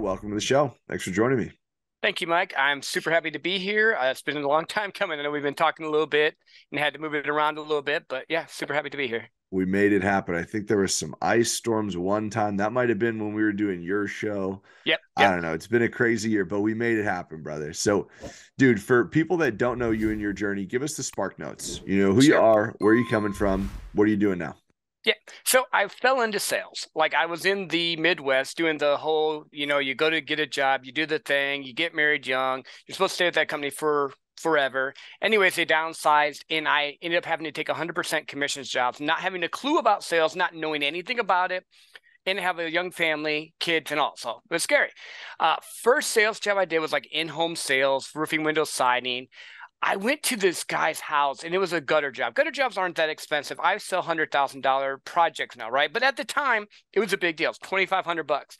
welcome to the show. Thanks for joining me. Thank you, Mike. I'm super happy to be here. It's been a long time coming. I know we've been talking a little bit and had to move it around a little bit, but yeah, super happy to be here. We made it happen. I think there was some ice storms one time. That might have been when we were doing your show. Yep, I yep. don't know. It's been a crazy year, but we made it happen, brother. So, dude, for people that don't know you and your journey, give us the spark notes. You know who you Sure. are, where are you coming from, what are you doing now? Yeah. So I fell into sales. Like I was in the Midwest doing the whole, you go to get a job, you do the thing, you get married young, you're supposed to stay with that company for forever. Anyways, they downsized and I ended up having to take 100% commissions jobs, not having a clue about sales, not knowing anything about it, and have a young family, kids, and all. So it was scary. First sales job I did was like in-home sales, roofing, window siding. I went to this guy's house and it was a gutter job. Gutter jobs aren't that expensive. I sell $100,000 projects now, right? But at the time, it was a big deal. It's 2,500 bucks.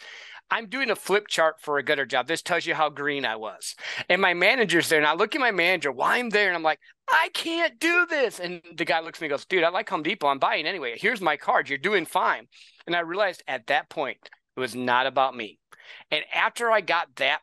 I'm doing a flip chart for a gutter job. This tells you how green I was. And my manager's there. And I look at my manager while I'm there and I'm like, I can't do this. And the guy looks at me and goes, dude, I like Home Depot. I'm buying anyway. Here's my card. You're doing fine. And I realized at that point, it was not about me. And after I got that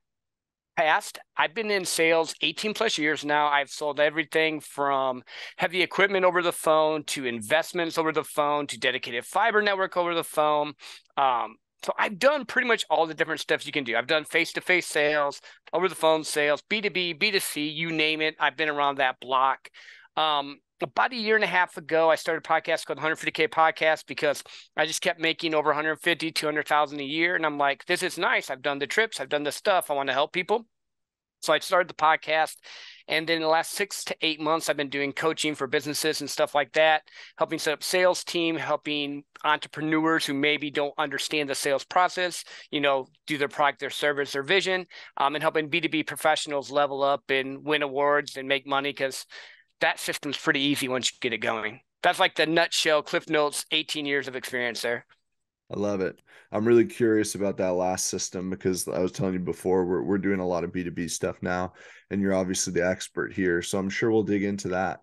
past, I've been in sales 18 plus years now. I've sold everything from heavy equipment over the phone to investments over the phone to dedicated fiber network over the phone. So I've done pretty much all the different stuff you can do. I've done face-to-face sales, over the phone sales, B2B, B2C, you name it. I've been around that block. About a year and a half ago, I started a podcast called 150K Podcast because I just kept making over 150, 200,000 a year. And I'm like, this is nice. I've done the trips. I've done the stuff. I want to help people. So I started the podcast. And then in the last 6 to 8 months, I've been doing coaching for businesses and stuff like that, helping set up sales team, helping entrepreneurs who maybe don't understand the sales process, do their product, their service, their vision, and helping B2B professionals level up and win awards and make money because that system's pretty easy once you get it going. That's like the nutshell, Cliff Notes, 18 years of experience there. I love it. I'm really curious about that last system because I was telling you before, we're doing a lot of B2B stuff now, and you're obviously the expert here. So I'm sure we'll dig into that.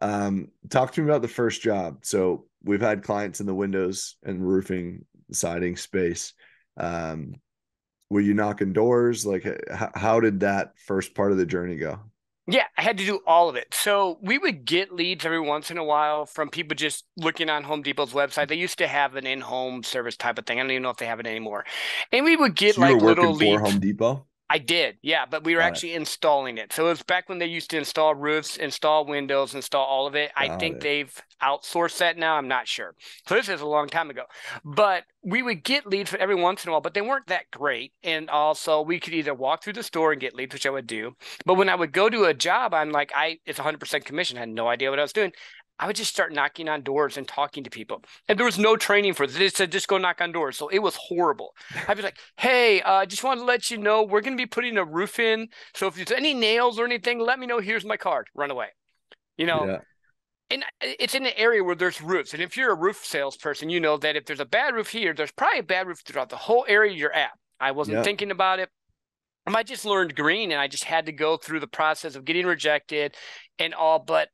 Talk to me about the first job. So we've had clients in the windows and roofing siding space. Were you knocking doors? Like, how did that first part of the journey go? Yeah, I had to do all of it. So we would get leads every once in a while from people just looking on Home Depot's website. They used to have an in-home service type of thing. I don't even know if they have it anymore. And we would get So you were like little working for leads. Home Depot? I did, yeah, but we were Got it. actually installing it. So it was back when they used to install roofs, install windows, install all of it. I Got think it. they've outsourced that now. I'm not sure. So this is a long time ago. But we would get leads every once in a while, but they weren't that great. And also we could either walk through the store and get leads, which I would do. But when I would go to a job, it's 100% commission. I had no idea what I was doing. I would just start knocking on doors and talking to people. And there was no training for this. They said, just go knock on doors. So it was horrible. I'd be like, hey, just wanted to let you know, we're going to be putting a roof in. So if there's any nails or anything, let me know. Here's my card. Run away. You know, Yeah. and it's in an area where there's roofs. And if you're a roof salesperson, you know that if there's a bad roof here, there's probably a bad roof throughout the whole area you're at. I wasn't Yeah. thinking about it. I just learned green and I just had to go through the process of getting rejected and all. But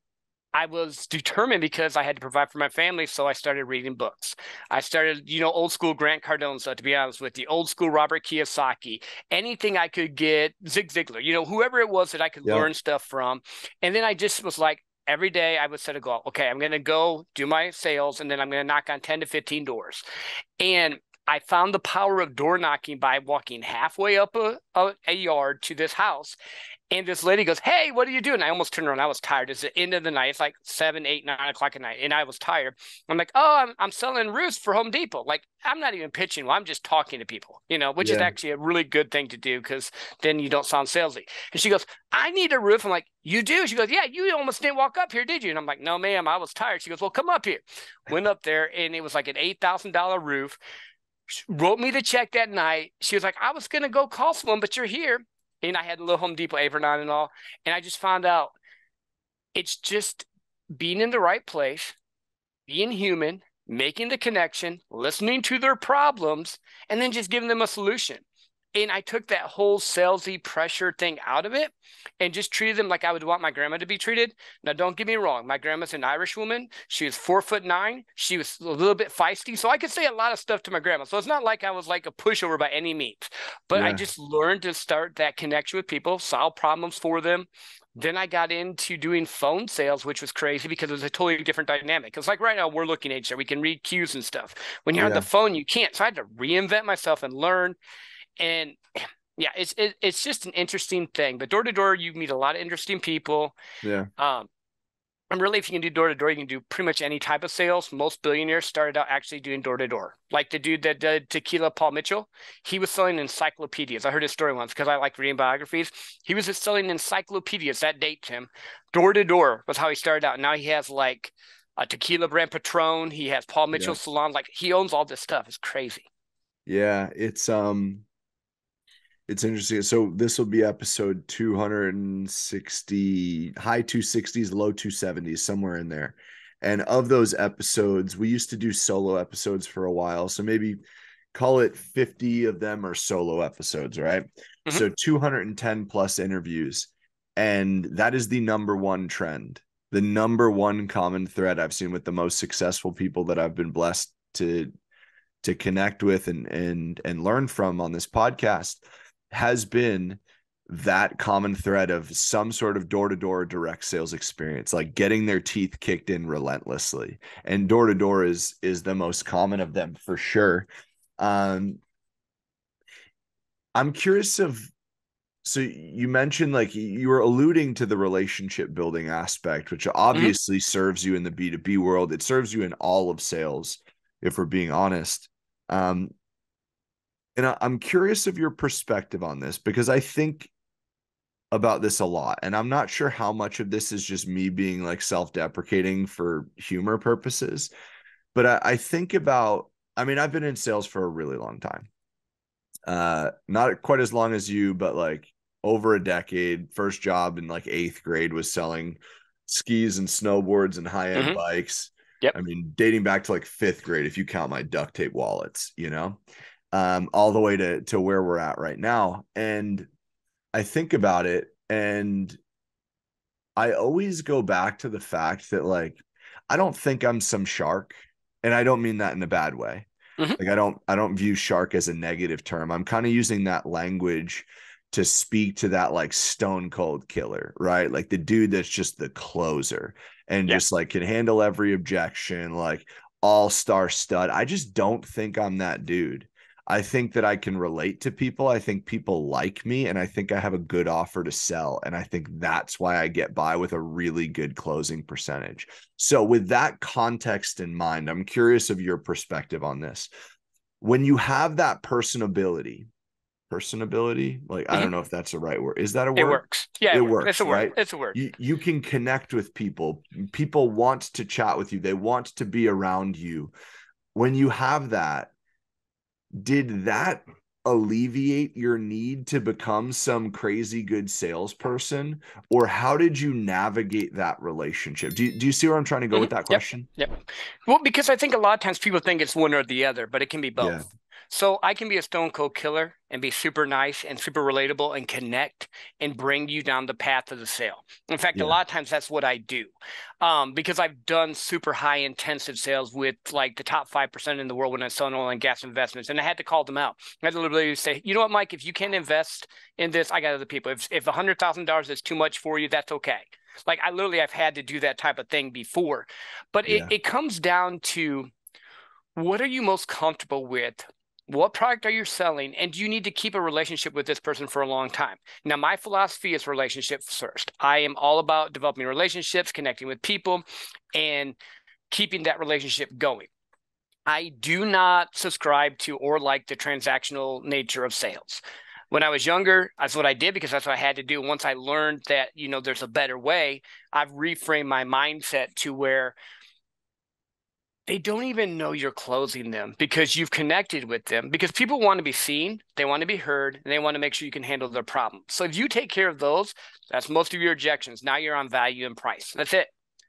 I was determined because I had to provide for my family, so I started reading books. I started, old school Grant Cardone stuff, to be honest with you, old school Robert Kiyosaki, anything I could get, Zig Ziglar, whoever it was that I could Yeah. learn stuff from. And then I just was like, every day I would set a goal. Okay, I'm going to go do my sales, and then I'm going to knock on 10 to 15 doors. And I found the power of door knocking by walking halfway up a yard to this house. And this lady goes, hey, what are you doing? I almost turned around. I was tired. It's the end of the night. It's like 7, 8, 9 o'clock at night. And I was tired. I'm like, oh, I'm selling roofs for Home Depot. Like, I'm not even pitching. Well, I'm just talking to people, which is Yeah. actually a really good thing to do because then you don't sound salesy. And she goes, I need a roof. I'm like, you do? She goes, yeah, you almost didn't walk up here, did you? And I'm like, no, ma'am, I was tired. She goes, well, come up here. Went up there and it was like an $8,000 roof. She wrote me the check that night. She was like, I was going to go call someone, but you're here. And I had a little Home Depot apron on and all. And I just found out it's just being in the right place, being human, making the connection, listening to their problems, and then just giving them a solution. And I took that whole salesy pressure thing out of it and just treated them like I would want my grandma to be treated. Now, don't get me wrong. My grandma's an Irish woman. She was 4'9". She was a little bit feisty. So I could say a lot of stuff to my grandma. So it's not like I was like a pushover by any means. But I Yeah. just learned to start that connection with people, solve problems for them. Then I got into doing phone sales, which was crazy because it was a totally different dynamic. It's like right now we're looking at each other. We can read cues and stuff. When you're on the Yeah. phone, you can't. So I had to reinvent myself and learn. And yeah, it's just an interesting thing. But door to door, you meet a lot of interesting people. Yeah. Um, and really, if you can do door to door, you can do pretty much any type of sales. Most billionaires started out actually doing door to door. Like the dude that did tequila, Paul Mitchell, he was selling encyclopedias. I heard his story once because I like reading biographies. He was just selling encyclopedias. That dates him. Door to door was how he started out. Now he has like a tequila brand Patron. He has Paul Yeah. Mitchell salon. Like he owns all this stuff. It's crazy. Yeah. It's interesting. So this will be episode 260, high 260s, low 270s, somewhere in there. And of those episodes, we used to do solo episodes for a while. So maybe call it 50 of them are solo episodes, right? Mm-hmm. So 210 plus interviews. And that is the number one trend, the number one common thread I've seen with the most successful people that I've been blessed to connect with and learn from on this podcast has been that common thread of some sort of door-to-door direct sales experience, like getting their teeth kicked in relentlessly. And door-to-door is the most common of them for sure. I'm curious of, so you mentioned like you were alluding to the relationship building aspect, which Mm-hmm. obviously serves you in the B2B world. It serves you in all of sales, if we're being honest. Um, and I'm curious of your perspective on this because I think about this a lot. And I'm not sure how much of this is just me being like self-deprecating for humor purposes. But I think about, I mean, I've been in sales for a really long time. Not quite as long as you, but like over a decade. First job in like eighth grade was selling skis and snowboards and high-end Mm-hmm. bikes. Yep. I mean, dating back to like fifth grade, if you count my duct tape wallets, all the way to where we're at right now. And I think about it and I always go back to the fact that like I don't think I'm some shark, and I don't mean that in a bad way. Mm-hmm. Like I don't view shark as a negative term. I'm kind of using that language to speak to that like stone cold killer, right? Like the dude that's just the closer and Yeah. just like can handle every objection, like all-star stud. I just don't think I'm that dude. I think that I can relate to people. I think people like me, and I think I have a good offer to sell. And I think that's why I get by with a really good closing percentage. So, with that context in mind, I'm curious of your perspective on this. When you have that personability, like I Mm-hmm. don't know if that's the right word. Is that a It word? works. Yeah, It it works. It's works, a word. right? It's a word. You can connect with people. People want to chat with you. They want to be around you. When you have that, did that alleviate your need to become some crazy good salesperson, or how did you navigate that relationship? Do you see where I'm trying to go with Mm-hmm. that Yep. question? Yep. Well, because I think a lot of times people think it's one or the other, but it can be Yeah. both. So I can be a stone cold killer and be super nice and super relatable and connect and bring you down the path of the sale. In fact, a Yeah. lot of times that's what I do, because I've done super high intensive sales with like the top 5% in the world when I sell oil and gas investments, and I had to call them out. I had to literally say, you know what, Mike, if you can't invest in this, I got other people. If $100,000 is too much for you, that's okay. Like I've had to do that type of thing before, but Yeah. it comes down to what are you most comfortable with? What product are you selling? And do you need to keep a relationship with this person for a long time? Now, my philosophy is relationships first. I am all about developing relationships, connecting with people, and keeping that relationship going. I do not subscribe to or like the transactional nature of sales. When I was younger, that's what I did because that's what I had to do. Once I learned that, there's a better way, I've reframed my mindset to where they don't even know you're closing them because you've connected with them, because people want to be seen, they want to be heard, and they want to make sure you can handle their problems. So if you take care of those, that's most of your objections. Now you're on value and price. That's it.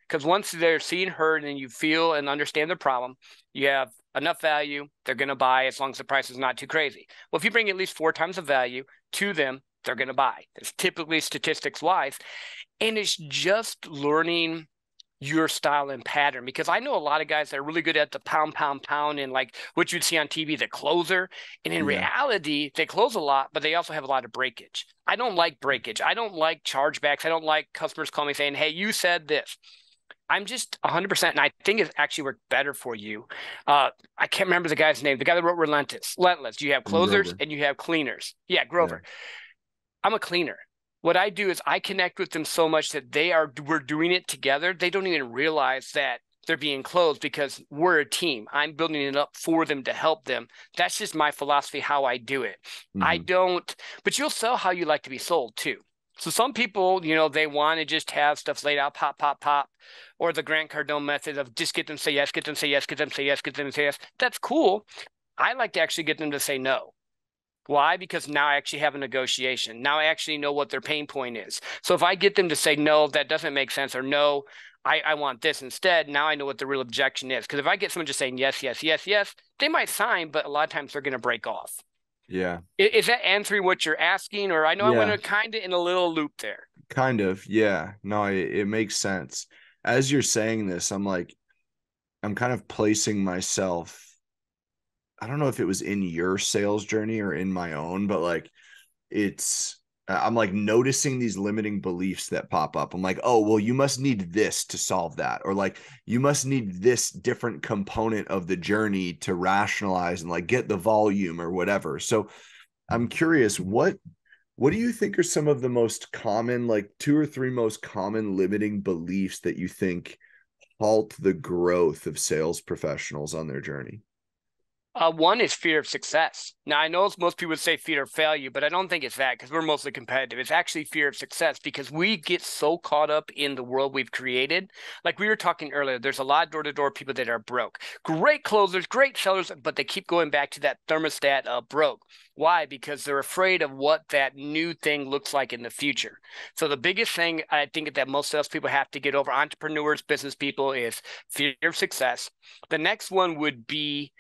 Because once they're seen, heard, and you feel and understand the problem, you have enough value, they're going to buy as long as the price is not too crazy. Well, if you bring at least 4 times the value to them, they're going to buy. It's typically statistics wise. And it's just learning your style and pattern, because I know a lot of guys that are really good at the pound, pound, pound, and like what you'd see on TV, the closer. And in Yeah. reality, they close a lot, but they also have a lot of breakage. I don't like breakage. I don't like chargebacks. I don't like customers calling me saying, hey, you said this. I'm just 100%, and I think it actually worked better for you. I can't remember the guy's name. The guy that wrote Relentless. Relentless. You have closers Grover. and you have cleaners. Yeah, Yeah. Grover. I'm a cleaner. What I do is I connect with them so much that we're doing it together. They don't even realize that they're being closed because we're a team. I'm building it up for them to help them. That's just my philosophy, how I do it. I Mm-hmm. don't, but you'll sell how you like to be sold too. So some people, they want to just have stuff laid out, pop, pop, pop, or the Grant Cardone method of just get them to say yes, get them to say yes, get them to say yes, get them to say yes. That's cool. I like to actually get them to say no. Why? Because now I actually have a negotiation. Now I actually know what their pain point is. So if I get them to say, no, that doesn't make sense, or no, I want this instead, now I know what the real objection is. Because if I get someone just saying yes, yes, yes, yes, they might sign, but a lot of times they're going to break off. Yeah. Is that answering what you're asking? Or I know I went Yeah. kind of in a little loop there. Kind of. Yeah. No, it makes sense. As you're saying this, I'm kind of placing myself. I don't know if it was in your sales journey or in my own, but like it's I'm like noticing these limiting beliefs that pop up. I'm like, oh, well, you must need this to solve that. Or like you must need this different component of the journey to rationalize and like get the volume or whatever. So I'm curious, what do you think are some of the most common, like two or three most common limiting beliefs that you think halt the growth of sales professionals on their journey? One is fear of success. Now, I know most people would say fear of failure, but I don't think it's that, because we're mostly competitive. It's actually fear of success because we get so caught up in the world we've created. Like we were talking earlier, there's a lot of door-to-door people that are broke. Great closers, great sellers, but they keep going back to that thermostat of broke. Why? Because they're afraid of what that new thing looks like in the future. So the biggest thing I think that most salespeople have to get over, entrepreneurs, business people, is fear of success. The next one would be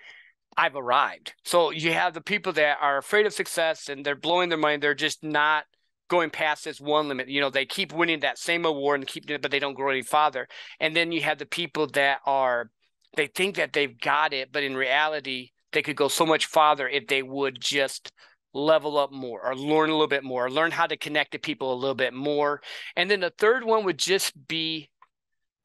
I've arrived. So you have the people that are afraid of success and they're blowing their money. They're just not going past this one limit. They keep winning that same award and keep doing it, but they don't grow any farther. And then you have the people that they think that they've got it, but in reality, they could go so much farther if they would just level up more or learn a little bit more, or learn how to connect to people a little bit more. And then the third one would just be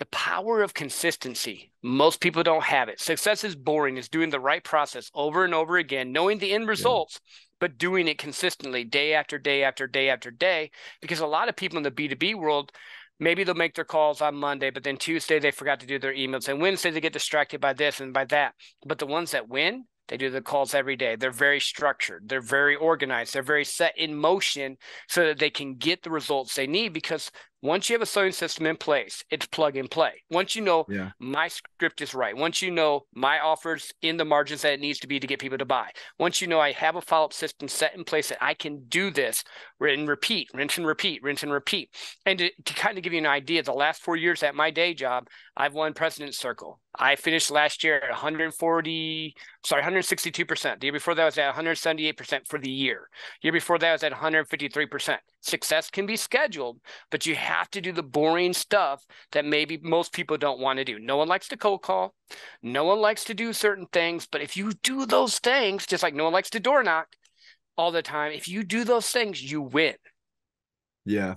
the power of consistency. Most people don't have it. Success is boring. It's doing the right process over and over again, knowing the end Yeah. results, but doing it consistently day after day after day after day. Because a lot of people in the B2B world, maybe they'll make their calls on Monday, but then Tuesday they forgot to do their emails. And Wednesday they get distracted by this and by that. But the ones that win, they do the calls every day. They're very structured. They're very organized. They're very set in motion so that they can get the results they need, because once you have a selling system in place, it's plug and play. Once you know Yeah. my script is right, once you know my offers in the margins that it needs to be to get people to buy, once you know I have a follow-up system set in place that I can do this, repeat, rinse and repeat, rinse and repeat. And to kind of give you an idea, the last 4 years at my day job, I've won President's Circle. I finished last year at 162%. The year before that I was at 178% for the year. The year before that I was at 153%. Success can be scheduled, but you have to do the boring stuff that maybe most people don't want to do. No one likes to cold call. No one likes to do certain things. But if you do those things, just like no one likes to door knock all the time, if you do those things, you win. Yeah.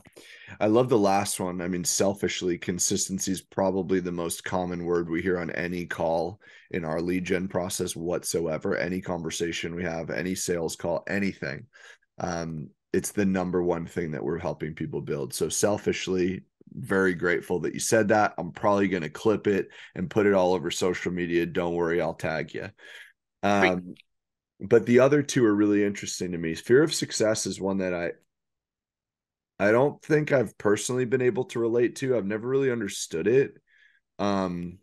I love the last one. I mean, selfishly, consistency is probably the most common word we hear on any call in our lead gen process whatsoever. Any conversation we have, any sales call, anything. It's the number one thing that we're helping people build. So selfishly, very grateful that you said that. I'm probably going to clip it and put it all over social media. Don't worry, I'll tag you. Sweet. But the other two are really interesting to me. Fear of success is one that I don't think I've personally been able to relate to. I've never really understood it. And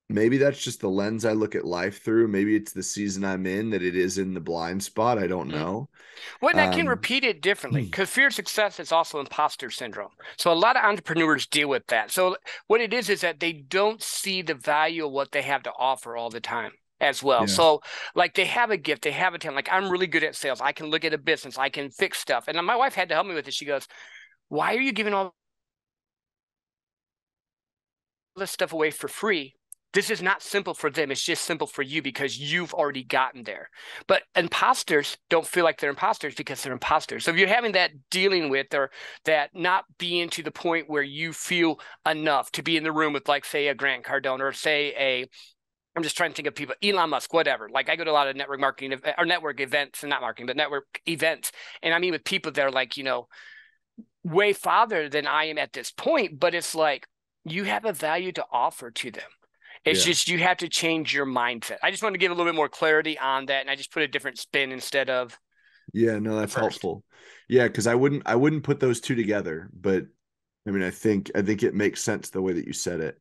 maybe that's just the lens I look at life through. Maybe it's the season I'm in that it is in the blind spot. I don't Mm. know. Well, and I can Um, repeat it differently because fear of success is also imposter syndrome. So a lot of entrepreneurs deal with that. So what it is that they don't see the value of what they have to offer all the time as well. yeah. So like they have a gift, they have a talent. Like I'm really good at sales. I can look at a business, I can fix stuff. And my wife had to help me with it. She goes, "Why are you giving all this stuff away for free? This is not simple for them. It's just simple for you because you've already gotten there." But imposters don't feel like they're imposters because they're imposters. So if you're having that dealing with or that not being to the point where you feel enough to be in the room with, like, say, a Grant Cardone or say I'm just trying to think of people, Elon Musk, whatever. Like I go to a lot of network marketing or network events, and not marketing, but network events. And I mean with people that are like, way farther than I am at this point, but it's like you have a value to offer to them. It's Yeah. just you have to change your mindset. I just want to give a little bit more clarity on that, and I just put a different spin instead of Yeah, no, the that's first. helpful. Yeah, because I wouldn't put those two together, but I mean, I think it makes sense the way that you said it.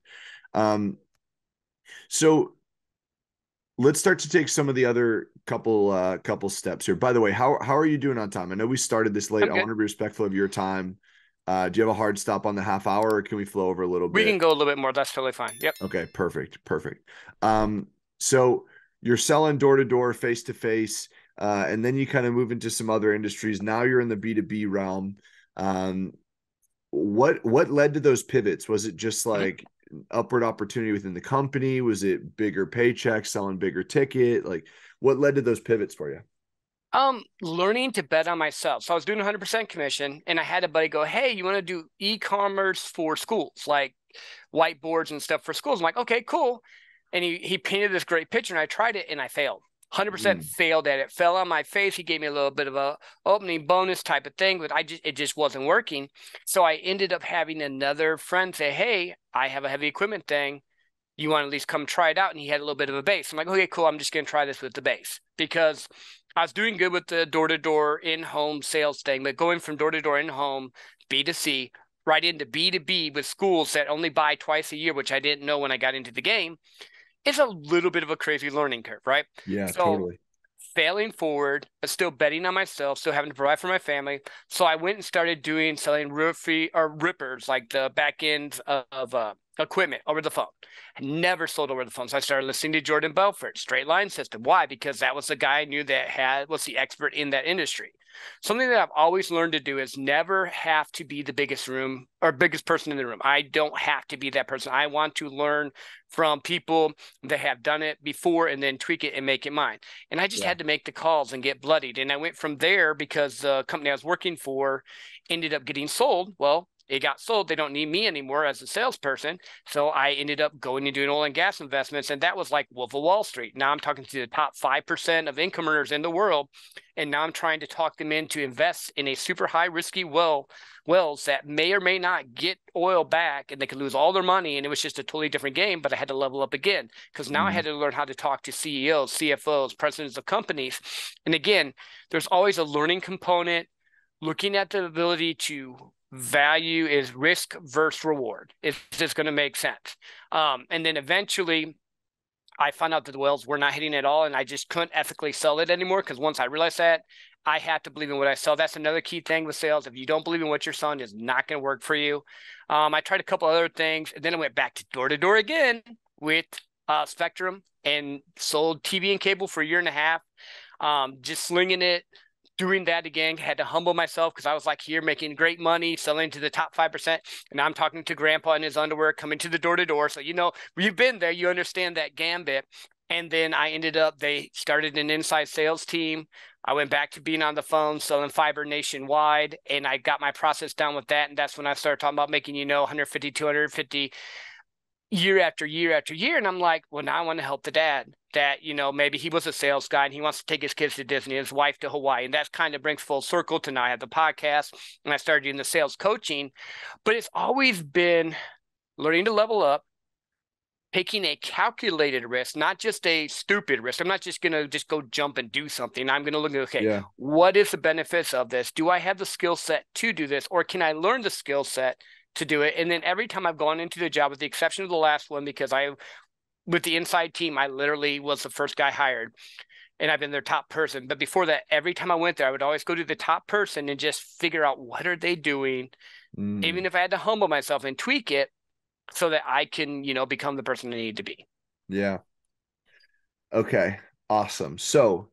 Um, so let's start to take some of the other couple steps here. By the way, how are you doing on time? I know we started this late. I'm I want good. to be respectful of your time. Do you have a hard stop on the half hour, or can we flow over a little We bit? can go a little bit more. That's totally fine. Yep. Okay, perfect, perfect. So you're selling door to door, face to face, and then you kind of move into some other industries. Now you're in the B2B realm. Um, what led to those pivots? Was it just Mhm. like upward opportunity within the company? Was it bigger paychecks, selling bigger ticket? Like what led to those pivots for you? Learning to bet on myself. So I was doing 100% commission, and I had a buddy go, "Hey, you want to do e-commerce for schools, like whiteboards and stuff for schools?" I'm like, "Okay, cool." And he painted this great picture, and I tried it, and I failed. 100% Mm, failed at it. Fell on my face. He gave me a little bit of a opening bonus type of thing, but it just wasn't working. So I ended up having another friend say, "Hey, I have a heavy equipment thing. You want to at least come try it out?" And he had a little bit of a base. I'm like, "Okay, cool. I'm just going to try this with the base," because I was doing good with the door-to-door in-home sales thing, but going from door-to-door in-home B2C right into B2B with schools that only buy twice a year, which I didn't know when I got into the game, is a little bit of a crazy learning curve, right? yeah, So totally. failing forward, but still betting on myself, still having to provide for my family. So I went and started selling roofy or rippers, like the back ends of equipment over the phone. I never sold over the phone. So I started listening to Jordan Belfort, straight line system. Why? Because that was the guy I knew that was the expert in that industry. Something that I've always learned to do is never have to be the biggest room or biggest person in the room. I don't have to be that person. I want to learn from people that have done it before and then tweak it and make it mine. And I just Yeah. had to make the calls and get bloodied. And I went from there because the company I was working for ended up getting sold. Well, it got sold. They don't need me anymore as a salesperson. So I ended up going and doing oil and gas investments. And that was like Wolf of Wall Street. Now I'm talking to the top 5% of income earners in the world. And now I'm trying to talk them into invest in a super high risky wells that may or may not get oil back, and they could lose all their money. And it was just a totally different game, but I had to level up again because now I Mm, had to learn how to talk to CEOs, CFOs, presidents of companies. And again, there's always a learning component. Looking at the ability to value is risk versus reward. Is this going to make sense? And then eventually I found out that the wells were not hitting at all, and I just couldn't ethically sell it anymore because once I realized that, I had to believe in what I sell. That's another key thing with sales. If you don't believe in what you're selling, it's not going to work for you. I tried a couple other things, and then I went back to door again with Spectrum and sold TV and cable for a year and a half, just slinging it, doing that again. Had to humble myself because I was like here making great money, selling to the top 5%. And now I'm talking to grandpa in his underwear, coming to the door to door. So, we've been there. You understand that gambit. And then they started an inside sales team. I went back to being on the phone, selling fiber nationwide, and I got my process down with that. And that's when I started talking about making, 150, 250 year after year after year. And I'm like, well, now I want to help the dad that, maybe he was a sales guy and he wants to take his kids to Disney, his wife to Hawaii. And that kind of brings full circle to now I have the podcast and I started doing the sales coaching. But it's always been learning to level up, taking a calculated risk, not just a stupid risk. I'm not just going to just go jump and do something. I'm going to look at, okay, yeah. what is the benefits of this? Do I have the skill set to do this? Or can I learn the skill set to do it? And then every time I've gone into the job, with the exception of the last one, because I with the inside team, I literally was the first guy hired, and I've been their top person. But before that, every time I went there, I would always go to the top person and just figure out what are they doing, even if I had to humble myself and tweak it so that I can, become the person I need to be. Yeah. Okay. Awesome. So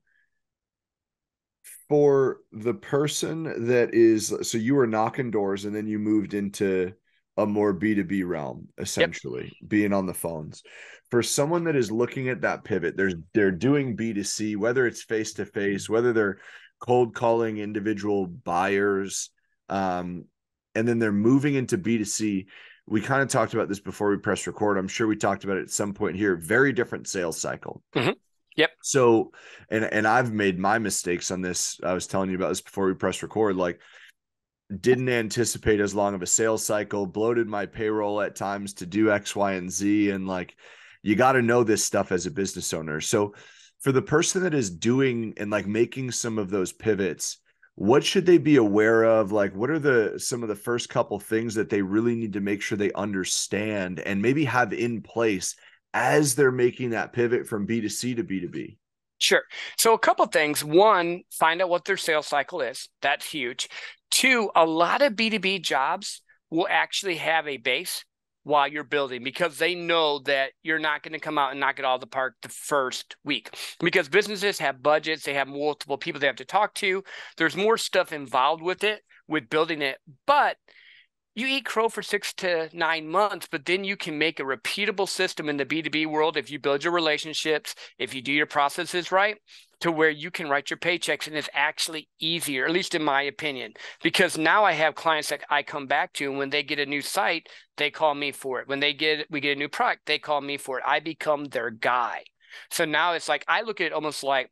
for the person that is, so you were knocking doors and then you moved into a more B2B realm, Yep. essentially being on the phones. For someone that is looking at that pivot, they're doing B2C, whether it's face to face, whether they're cold calling individual buyers, and then they're moving into B2C. We kind of talked about this before we press record. I'm sure we talked about it at some point here. Very different sales cycle. Mm-hmm. Yep. So, and I've made my mistakes on this. I was telling you about this before we press record. Like, didn't anticipate as long of a sales cycle, bloated my payroll at times to do X, Y, and Z. And like, you got to know this stuff as a business owner. So, for the person that is doing and like making some of those pivots, what should they be aware of? Like, what are some of the first couple things that they really need to make sure they understand and maybe have in place as they're making that pivot from B2C to B2B? Sure. So a couple of things. One, find out what their sales cycle is. That's huge. Two, a lot of B2B jobs will actually have a base while you're building because they know that you're not going to come out and knock it all the park the first week because businesses have budgets. They have multiple people they have to talk to. There's more stuff involved with it, with building it. But you eat crow for 6 to 9 months, but then you can make a repeatable system in the B2B world if you build your relationships, if you do your processes right, to where you can write your paychecks and it's actually easier, at least in my opinion. Because now I have clients that I come back to, and when they get a new site, they call me for it. When we get a new product, they call me for it. I become their guy. So now it's like I look at it almost like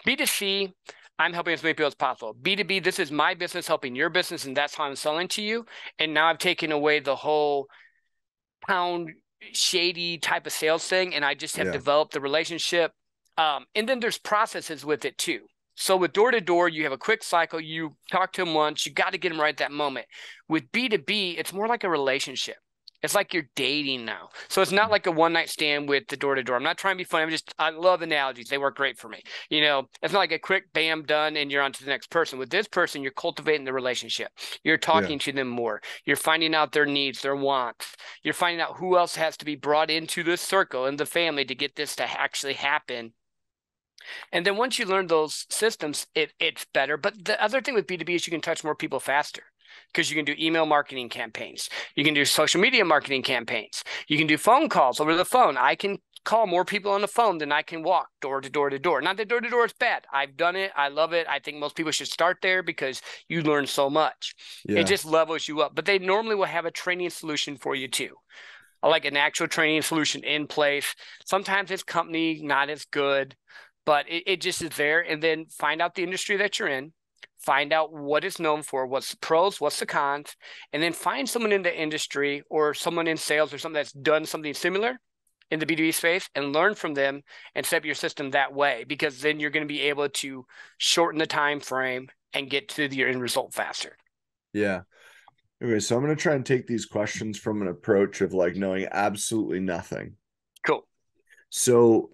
B2C, I'm helping as many people as possible. B2B, this is my business helping your business, and that's how I'm selling to you. And now I've taken away the whole pound shady type of sales thing, and I just have developed the relationship. And then there's processes with it too. So with door to door, you have a quick cycle. You talk to them once. You got to get them right at that moment. With B2B, it's more like a relationship. It's like you're dating now. So it's not like a one night stand with the door to door. I'm not trying to be funny. I love analogies. They work great for me. It's not like a quick bam done and you're on to the next person. With this person, you're cultivating the relationship. You're talking to them more. You're finding out their needs, their wants. You're finding out who else has to be brought into this circle and the family to get this to actually happen. And then once you learn those systems, it's better. But the other thing with B2B is you can touch more people faster because you can do email marketing campaigns. You can do social media marketing campaigns. You can do phone calls over the phone. I can call more people on the phone than I can walk door to door to door. Not that door to door is bad. I've done it. I love it. I think most people should start there because you learn so much. It just levels you up. But they normally will have a training solution for you too. I like an actual training solution in place. Sometimes it's company not as good, but it just is there. And then find out the industry that you're in. Find out what it's known for, what's the pros, what's the cons, and then find someone in the industry or someone in sales or something that's done something similar in the B2B space and learn from them and set up your system that way, because then you're going to be able to shorten the time frame and get to your end result faster. Yeah. Okay, so I'm going to try and take these questions from an approach of like knowing absolutely nothing. Cool. So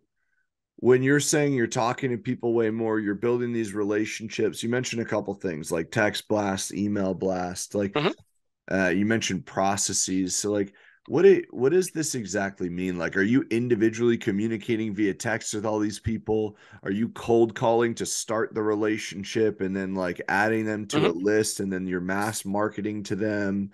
when you're saying you're talking to people way more, you're building these relationships, you mentioned a couple things like text blast, email blast, like you mentioned processes. So like what does this exactly mean? Like, are you individually communicating via text with all these people? Are you cold calling to start the relationship and then like adding them to a list and then you're mass marketing to them?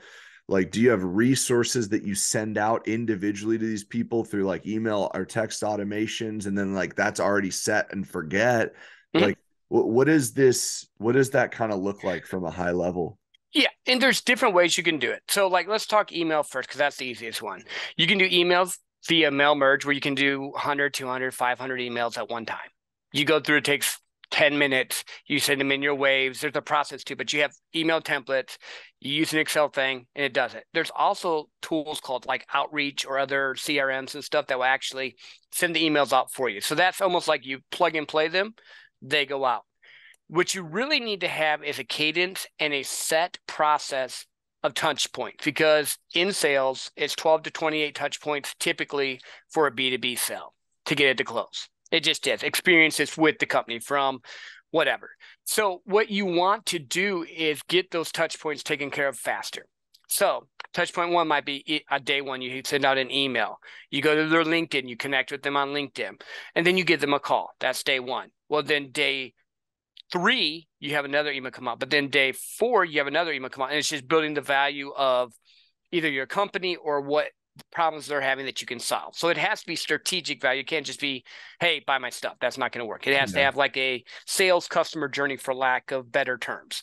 Like, do you have resources that you send out individually to these people through like email or text automations? And then like that's already set and forget. Like, what is this? What does that kind of look like from a high level? Yeah, and there's different ways you can do it. So like, let's talk email first because that's the easiest one. You can do emails via mail merge where you can do 100, 200, 500 emails at one time. You go through, it takes 10 minutes. You send them in your waves. There's a process too, but you have email templates. You use an Excel thing and it does it. There's also tools called like Outreach or other CRMs and stuff that will actually send the emails out for you. So that's almost like you plug and play them. They go out. What you really need to have is a cadence and a set process of touch points, because in sales, it's 12 to 28 touch points typically for a B2B sale to get it to close. It just is. Experiences with the company from whatever. So what you want to do is get those touch points taken care of faster. So touch point one might be a day one. You send out an email. You go to their LinkedIn. You connect with them on LinkedIn. And then you give them a call. That's day one. Well, then day 3, you have another email come out. But then day 4, you have another email come out. And it's just building the value of either your company or what problems they're having that you can solve. So it has to be strategic value. It can't just be, hey, buy my stuff. That's not going to work. It has to have like a sales customer journey, for lack of better terms.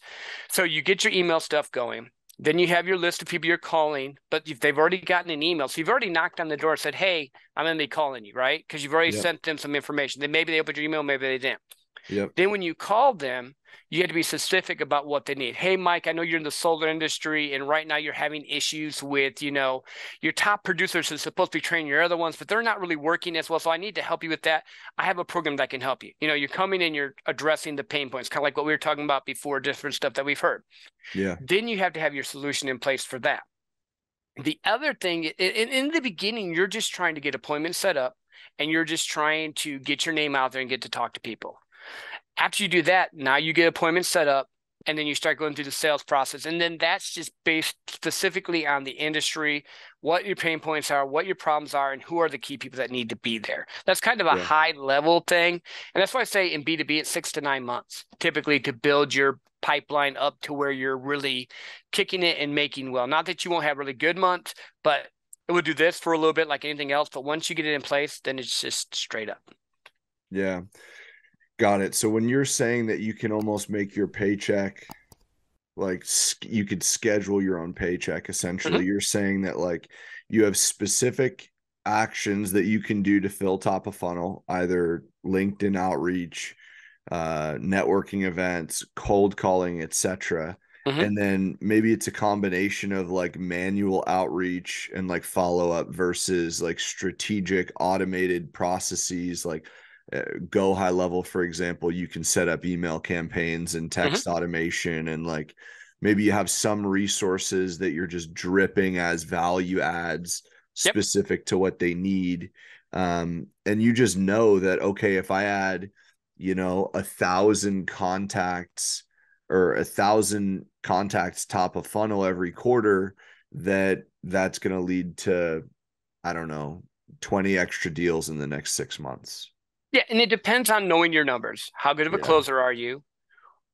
So you get your email stuff going. Then you have your list of people you're calling, but if they've already gotten an email, so you've already knocked on the door and said, hey, I'm going to be calling you, right? Because you've already sent them some information. Then maybe they opened your email, maybe they didn't. Yep. Then when you call them, you have to be specific about what they need. Hey, Mike, I know you're in the solar industry, and right now you're having issues with, your top producers are supposed to be training your other ones, but they're not really working as well. So I need to help you with that. I have a program that can help you. You're coming in, you're addressing the pain points, kind of like what we were talking about before, different stuff that we've heard. Yeah. Then you have to have your solution in place for that. The other thing, in the beginning, you're just trying to get appointments set up, and you're just trying to get your name out there and get to talk to people. After you do that, now you get appointments set up, and then you start going through the sales process. And then that's just based specifically on the industry, what your pain points are, what your problems are, and who are the key people that need to be there. That's kind of a high level thing. And that's why I say in B2B, it's 6 to 9 months typically to build your pipeline up to where you're really kicking it and making well. Not that you won't have really good months, but it would do this for a little bit like anything else. But once you get it in place, then it's just straight up. Yeah. Got it. So when you're saying that you can almost make your paycheck, like you could schedule your own paycheck, essentially, you're saying that like you have specific actions that you can do to fill top of funnel, either LinkedIn outreach, networking events, cold calling, etc. And then maybe it's a combination of like manual outreach and like follow up versus like strategic automated processes like Go High Level, for example. You can set up email campaigns and text automation, and like maybe you have some resources that you're just dripping as value adds specific to what they need. And you just know that, okay, if I add, 1,000 contacts or 1,000 contacts top of funnel every quarter, that's going to lead to, I don't know, 20 extra deals in the next 6 months. Yeah, and it depends on knowing your numbers. How good of a closer are you?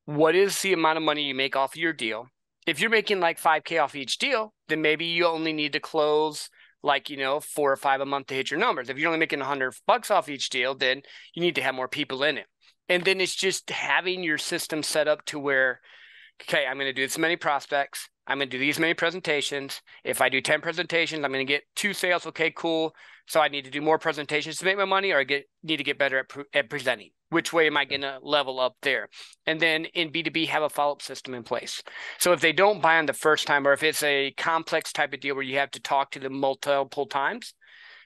What is the amount of money you make off of your deal? If you're making like 5K off each deal, then maybe you only need to close like, 4 or 5 a month to hit your numbers. If you're only making $100 off each deal, then you need to have more people in it. And then it's just having your system set up to where, okay, I'm going to do this many prospects. I'm going to do these many presentations. If I do 10 presentations, I'm going to get 2 sales. Okay, cool. So I need to do more presentations to make my money, or need to get better at presenting. Which way am I going to level up there? And then in B2B, have a follow-up system in place. So if they don't buy on the first time, or if it's a complex type of deal where you have to talk to them multiple times,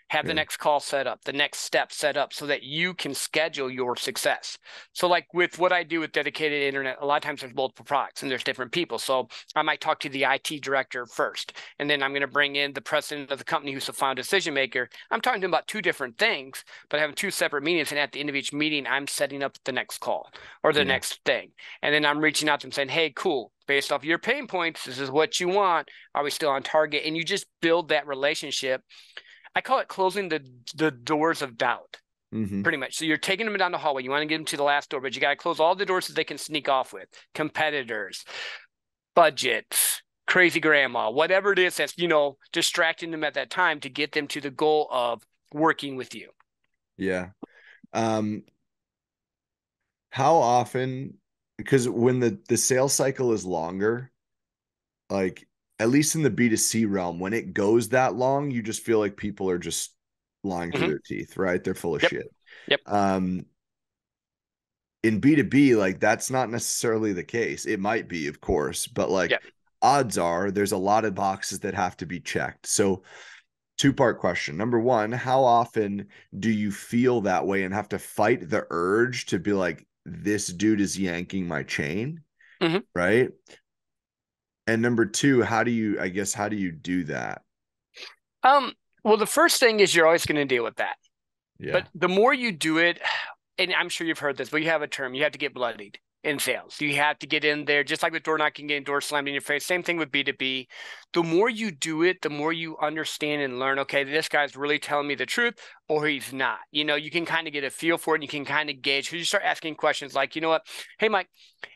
have the next call set up, the next step set up so that you can schedule your success. So like with what I do with dedicated internet, a lot of times there's multiple products and there's different people. So I might talk to the IT director first, and then I'm going to bring in the president of the company who's the final decision maker. I'm talking to them about 2 different things, but having 2 separate meetings. And at the end of each meeting, I'm setting up the next call or the next thing. And then I'm reaching out to them saying, hey, cool. Based off your pain points, this is what you want. Are we still on target? And you just build that relationship. I call it closing the doors of doubt, pretty much. So you're taking them down the hallway. You want to get them to the last door, but you got to close all the doors so they can sneak off with. Competitors, budgets, crazy grandma, whatever it is that's, distracting them at that time to get them to the goal of working with you. Yeah. How often, because when the sales cycle is longer, like at least in the B2C realm, when it goes that long, you just feel like people are just lying through their teeth, right? They're full of shit. Yep. In B2B, like that's not necessarily the case. It might be, of course, but like odds are there's a lot of boxes that have to be checked. So 2-part question. Number 1, how often do you feel that way and have to fight the urge to be like, this dude is yanking my chain, right? And number two, how do you do that? Um, well, the first thing is you're always going to deal with that. Yeah. But the more you do it, and I'm sure you've heard this, but you have a term, you have to get bloodied in sales. You have to get in there, just like with door knocking, getting door slammed in your face. Same thing with B2B. The more you do it, the more you understand and learn, okay, this guy's really telling me the truth or he's not. You know, you can kind of get a feel for it and you can kind of gauge because you start asking questions like, you know what, hey, Mike,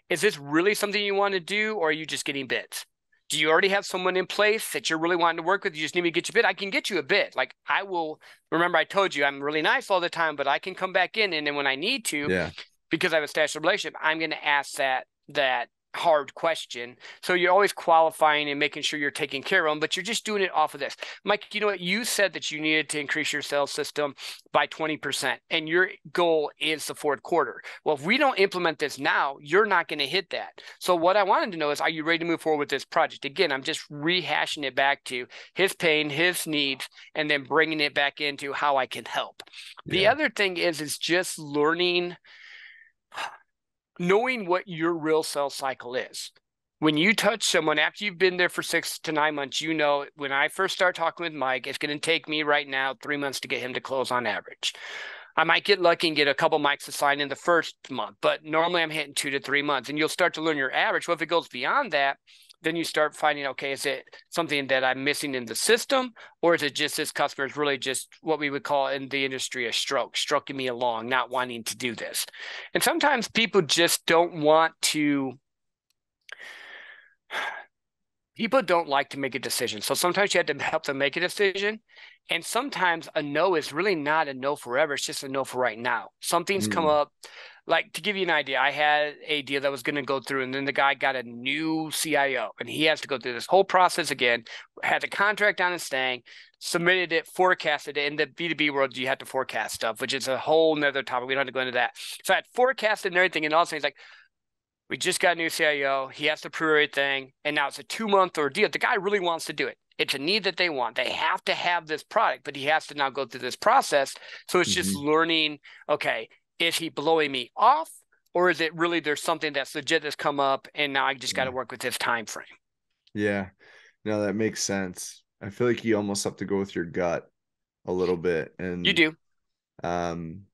is this really something you want to do or are you just getting bids? Do you already have someone in place that you're really wanting to work with? You just need me to get you a bid. I can get you a bid. Like I will remember I told you I'm really nice all the time, but I can come back in and then when I need to, Yeah. because I have a established relationship, I'm going to ask that hard question. So you're always qualifying and making sure you're taking care of them, but you're just doing it off of this. Mike, you know what? You said that you needed to increase your sales system by 20%, and your goal is the fourth quarter. Well, if we don't implement this now, you're not going to hit that. So what I wanted to know is, are you ready to move forward with this project? Again, I'm just rehashing it back to his pain, his needs, and then bringing it back into how I can help. The Yeah. other thing is just knowing what your real sales cycle is. When you touch someone after you've been there for 6 to 9 months, you know, when I first start talking with Mike, it's going to take me right now 3 months to get him to close on average. I might get lucky and get a couple mics assigned in the first month, but normally I'm hitting 2 to 3 months and you'll start to learn your average. Well, if it goes beyond that, then you start finding, okay, is it something that I'm missing in the system? Or is it just this customer is really just what we would call in the industry a stroking me along, not wanting to do this? And sometimes people just don't want to, people don't like to make a decision. So sometimes you have to help them make a decision. And sometimes a no is really not a no forever. It's just a no for right now. Something's come Mm. up. Like to give you an idea, I had a deal that was going to go through, and then the guy got a new CIO, and he has to go through this whole process again. Had the contract on and staying, submitted it, forecasted it. In the B2B world, you have to forecast stuff, which is a whole nother topic. We don't have to go into that. So I had forecasted and everything, and all of a sudden he's like, we just got a new CIO. He has to prove everything. And now it's a 2 month ordeal. The guy really wants to do it. It's a need that they want. They have to have this product, but he has to now go through this process. So it's just Hmm. learning, okay, is he blowing me off? Or is it really there's something that's legit that's come up and now I just got to Yeah. work with his time frame? Yeah. No, that makes sense. I feel like you almost have to go with your gut a little bit. You And do. um,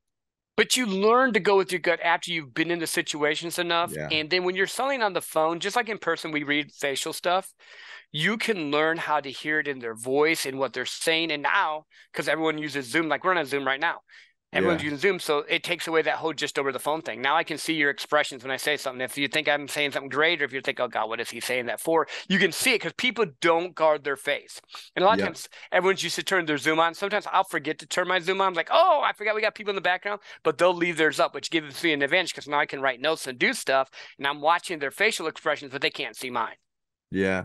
But you learn to go with your gut after you've been in the situations enough. yeah. And then when you're selling on the phone, just like in person, we read facial stuff. You can learn how to hear it in their voice and what they're saying. And now, because everyone uses Zoom, like we're on Zoom right now, everyone's Yeah. using Zoom. So it takes away that whole just over the phone thing. Now I can see your expressions when I say something. If you think I'm saying something great, or if you think, oh God, what is he saying that for? You can see it because people don't guard their face. And a lot of Yep. times everyone's used to turn their Zoom on. Sometimes I'll forget to turn my Zoom on. I'm like, oh, I forgot we got people in the background, but they'll leave theirs up, which gives me an advantage because now I can write notes and do stuff. And I'm watching their facial expressions, but they can't see mine. Yeah.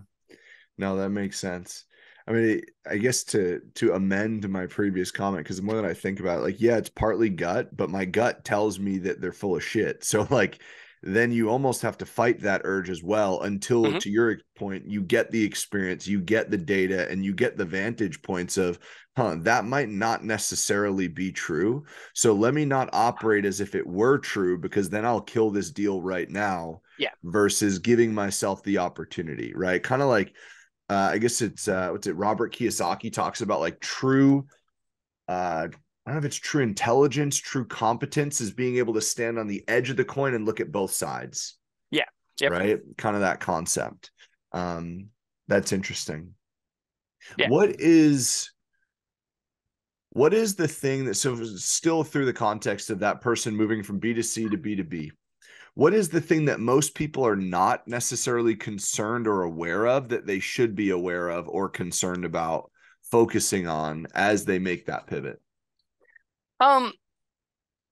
No, that makes sense. I mean, I guess to amend my previous comment, because the more that I think about it, like, yeah, it's partly gut, but my gut tells me that they're full of shit. So like then you almost have to fight that urge as well until, Mm-hmm. to your point, you get the experience, you get the data, and you get the vantage points of, that might not necessarily be true. So let me not operate as if it were true, because then I'll kill this deal right now Yeah. versus giving myself the opportunity, right? Kind of like I guess it's what's it? Robert Kiyosaki talks about like true. I don't know if it's true intelligence, true competence is being able to stand on the edge of the coin and look at both sides, Yeah. Yep. right? Kind of that concept. Um, that's interesting. Yeah. What is what is the thing that, so still through the context of that person moving from B2C to B2B? What is the thing that most people are not necessarily concerned or aware of that they should be aware of or concerned about focusing on as they make that pivot? Um,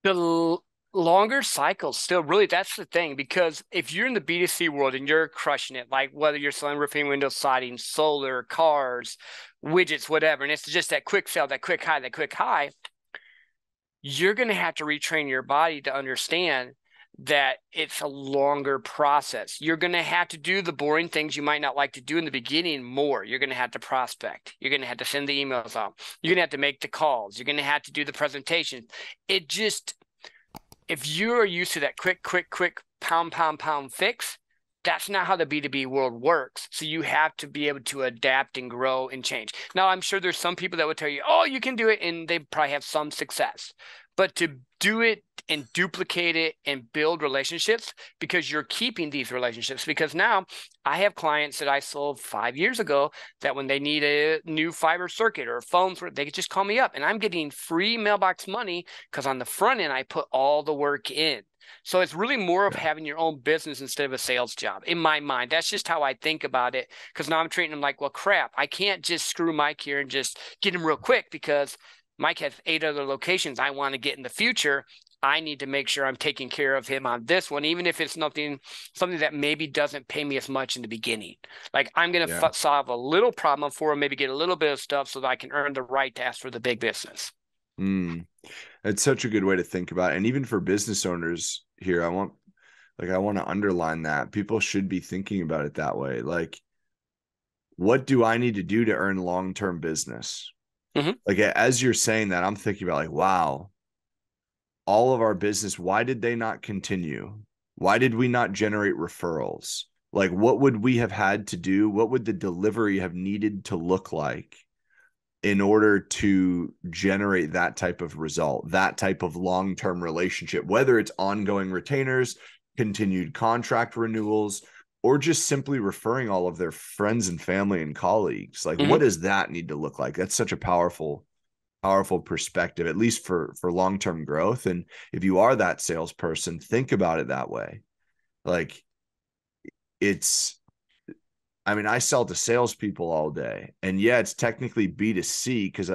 the longer cycles still really that's the thing because if you're in the B2C world and you're crushing it, like whether you're selling roofing, window siding, solar, cars, widgets, whatever, and it's just that quick sell, that quick high, you're going to have to retrain your body to understand that it's a longer process. You're going to have to do the boring things you might not like to do in the beginning more. You're going to have to prospect. You're going to have to send the emails out. You're going to have to make the calls. You're going to have to do the presentation. It just, if you are used to that quick, pound fix, That's not how the B2B world works. So you have to be able to adapt and grow and change. Now, I'm sure there's some people that would tell you, oh, you can do it, and they probably have some success. But to do it and duplicate it and build relationships, because you're keeping these relationships. Because now I have clients that I sold 5 years ago that when they need a new fiber circuit or phone, they could just call me up, and I'm getting free mailbox money because on the front end, I put all the work in. So it's really more of Yeah. having your own business instead of a sales job in my mind. That's just how I think about it. Because now I'm treating them like, well, crap, I can't just screw Mike here and just get him real quick because Mike has 8 other locations I want to get in the future. I need to make sure I'm taking care of him on this one, even if it's something that maybe doesn't pay me as much in the beginning. Like I'm going Yeah. to solve a little problem for him, maybe get a little bit of stuff so that I can earn the right to ask for the big business. Mm. It's such a good way to think about it. And even for business owners here, I want to underline that people should be thinking about it that way. Like, what do I need to do to earn long-term business? Mm-hmm. Like, as you're saying that, I'm thinking about like, wow, all of our business, why did they not continue? Why did we not generate referrals? Like, what would we have had to do? What would the delivery have needed to look like in order to generate that type of result, that type of long-term relationship, whether it's ongoing retainers, continued contract renewals, or just simply referring all of their friends and family and colleagues? Like, Mm-hmm. what does that need to look like? That's such a powerful perspective, at least for long-term growth. And if you are that salesperson, think about it that way. Like, it's I mean, I sell to salespeople all day, and yeah, it's technically B2C because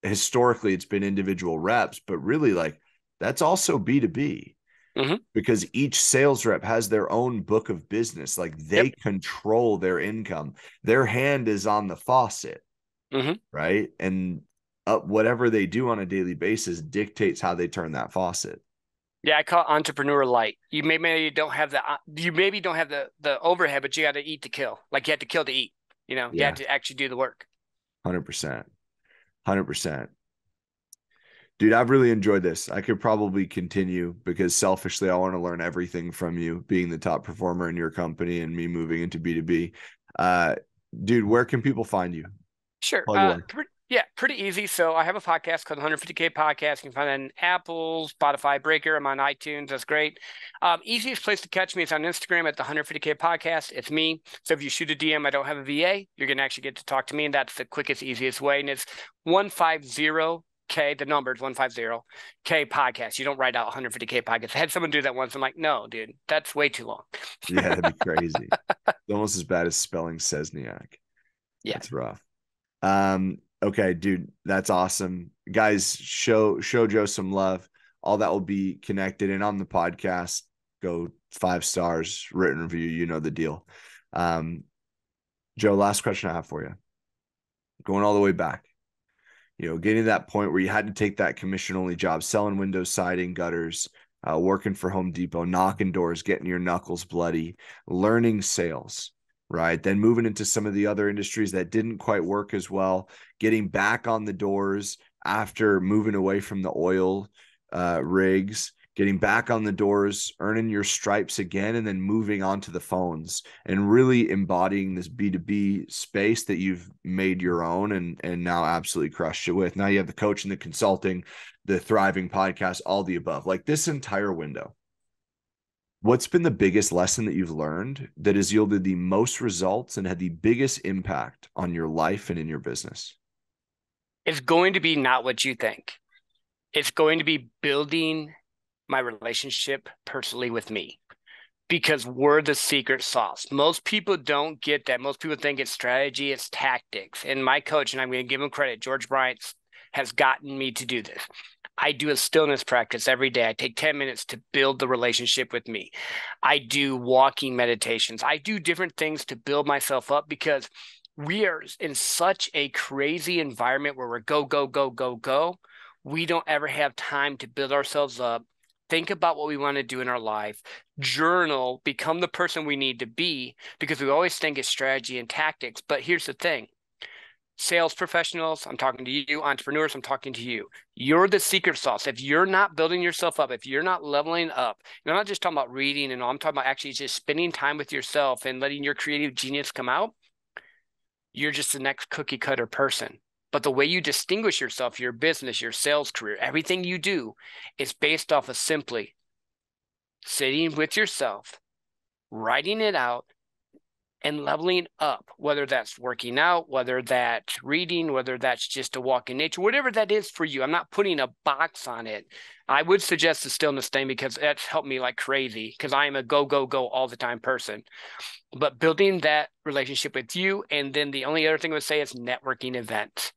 historically it's been individual reps, but really, like, that's also B2B Mm-hmm. because each sales rep has their own book of business. Like, Yep. they control their income. Their hand is on the faucet, Mm-hmm. right? And whatever they do on a daily basis dictates how they turn that faucet. Yeah, I call it entrepreneur light. You maybe don't have the overhead, but you got to eat to kill. Like you have to kill to eat. You have Yeah, to actually do the work. 100%. 100%. Dude, I've really enjoyed this. I could probably continue because selfishly, I want to learn everything from you, being the top performer in your company and me moving into B2B. Uh, Dude, where can people find you? Sure. Plug away. Yeah, pretty easy. So I have a podcast called 150K Podcast. You can find that on Apple, Spotify, Breaker. I'm on iTunes. That's great. Easiest place to catch me is on Instagram at the 150K Podcast. It's me. So if you shoot a DM, I don't have a VA, you're going to actually get to talk to me. And that's the quickest, easiest way. And it's 150K, the number is 150K podcast. You don't write out 150K podcast. I had someone do that once. I'm like, no, dude, that's way too long. Yeah, that'd be crazy. It's almost as bad as spelling Sesniak. Yeah. That's rough. Okay, dude, that's awesome. Guys, show Joe some love. All that will be connected and on the podcast. Go 5 stars, written review, you know the deal. Um, Joe, last question I have for you. Going all the way back, getting to that point where you had to take that commission only job, selling windows, siding, gutters, working for Home Depot, knocking doors, getting your knuckles bloody, learning sales, right? Then moving into some of the other industries that didn't quite work as well, getting back on the doors after moving away from the oil rigs, getting back on the doors, earning your stripes again, and then moving on to the phones and really embodying this B2B space that you've made your own and now absolutely crushed it with. Now you have the coaching, the consulting, the thriving podcast, all the above. Like, this entire window. What's been the biggest lesson that you've learned that has yielded the most results and had the biggest impact on your life and in your business? It's going to be not what you think. It's going to be building my relationship personally with me because we're the secret sauce. Most people don't get that. Most people think it's strategy, it's tactics. And my coach, and I'm going to give him credit, George Bryant, has gotten me to do this. I do a stillness practice every day. I take 10 minutes to build the relationship with me. I do walking meditations. I do different things to build myself up because we are in such a crazy environment where we're go, go, go, go, go. We don't ever have time to build ourselves up, think about what we want to do in our life, journal, become the person we need to be, because we always think it's strategy and tactics. But here's the thing. Sales professionals, I'm talking to you. Entrepreneurs, I'm talking to you. You're the secret sauce. If you're not building yourself up, if you're not leveling up, I'm not just talking about reading and all, I'm talking about actually just spending time with yourself and letting your creative genius come out. You're just the next cookie cutter person. But the way you distinguish yourself, your business, your sales career, everything you do is based off of simply sitting with yourself, writing it out, and leveling up, whether that's working out, whether that's reading, whether that's just a walk in nature, whatever that is for you. I'm not putting a box on it. I would suggest the stillness thing because that's helped me like crazy because I am a go, go, go all the time person. But building that relationship with you. And then the only other thing I would say is networking events.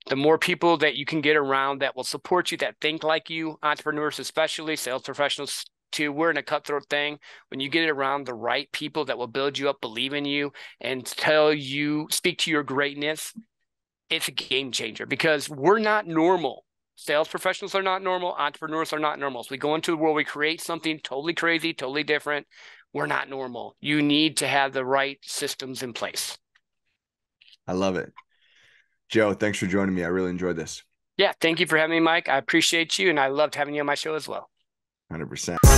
The more people that you can get around that will support you, that think like you, entrepreneurs especially, sales professionals too, we're in a cutthroat thing. When you get around the right people that will build you up, believe in you, and tell you, speak to your greatness, it's a game changer because we're not normal. Sales professionals are not normal. Entrepreneurs are not normal. So we go into the world, we create something totally crazy, totally different. We're not normal. You need to have the right systems in place. I love it. Joe, thanks for joining me. I really enjoyed this. Yeah, thank you for having me, Mike. I appreciate you, and I loved having you on my show as well. 100%.